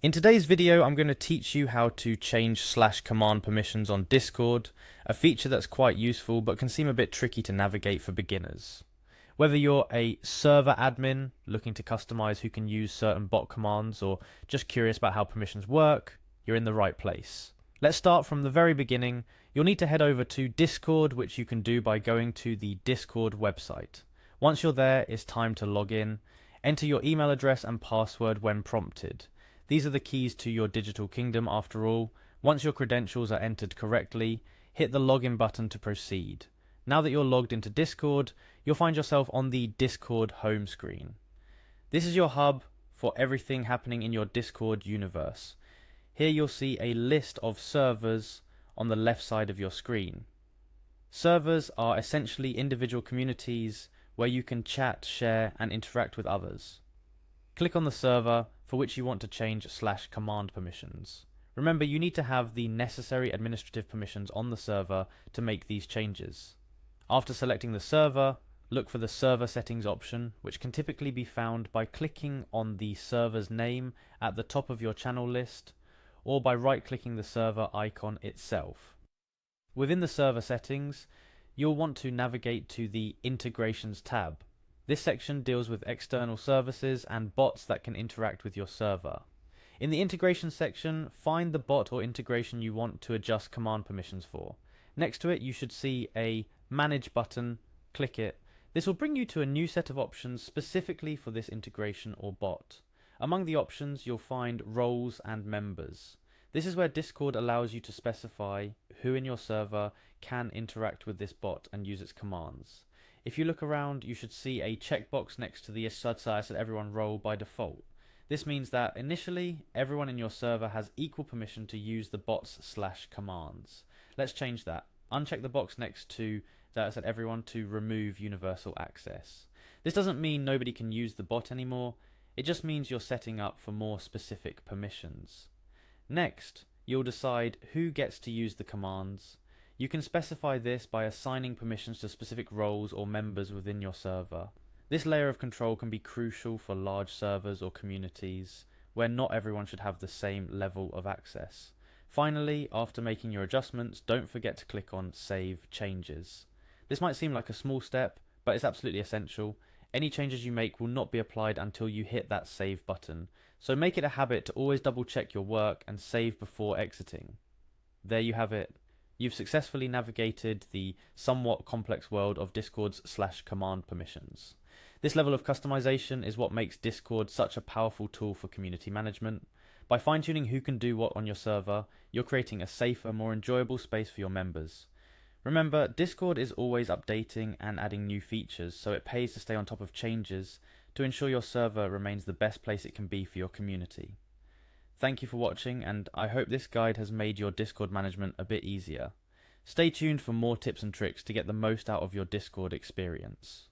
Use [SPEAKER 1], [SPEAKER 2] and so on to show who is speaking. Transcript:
[SPEAKER 1] In today's video, I'm going to teach you how to change /command permissions on Discord, a feature that's quite useful but can seem a bit tricky to navigate for beginners. Whether you're a server admin looking to customize who can use certain bot commands or just curious about how permissions work, you're in the right place. Let's start from the very beginning. You'll need to head over to Discord, which you can do by going to the Discord website. Once you're there, it's time to log in. Enter your email address and password when prompted. These are the keys to your digital kingdom after all. Once your credentials are entered correctly, hit the login button to proceed. Now that you're logged into Discord, you'll find yourself on the Discord home screen. This is your hub for everything happening in your Discord universe. Here you'll see a list of servers on the left side of your screen. Servers are essentially individual communities where you can chat, share, and interact with others. Click on the server for which you want to change /command permissions. Remember, you need to have the necessary administrative permissions on the server to make these changes. After selecting the server, look for the server settings option, which can typically be found by clicking on the server's name at the top of your channel list, or by right-clicking the server icon itself. Within the server settings, you'll want to navigate to the Integrations tab. This section deals with external services and bots that can interact with your server. In the integration section, find the bot or integration you want to adjust command permissions for. Next to it, you should see a Manage button. Click it. This will bring you to a new set of options specifically for this integration or bot. Among the options, you'll find roles and members. This is where Discord allows you to specify who in your server can interact with this bot and use its commands. If you look around, you should see a checkbox next to the Set Everyone role by default. This means that initially, everyone in your server has equal permission to use the bot's /commands. Let's change that. Uncheck the box next to Set Everyone to remove universal access. This doesn't mean nobody can use the bot anymore. It just means you're setting up for more specific permissions. Next, you'll decide who gets to use the commands. You can specify this by assigning permissions to specific roles or members within your server. This layer of control can be crucial for large servers or communities where not everyone should have the same level of access. Finally, after making your adjustments, don't forget to click on Save Changes. This might seem like a small step, but it's absolutely essential. Any changes you make will not be applied until you hit that Save button, so make it a habit to always double check your work and save before exiting. There you have it. You've successfully navigated the somewhat complex world of Discord's /command permissions. This level of customization is what makes Discord such a powerful tool for community management. By fine-tuning who can do what on your server, you're creating a safer, more enjoyable space for your members. Remember, Discord is always updating and adding new features, so it pays to stay on top of changes to ensure your server remains the best place it can be for your community. Thank you for watching, and I hope this guide has made your Discord management a bit easier. Stay tuned for more tips and tricks to get the most out of your Discord experience.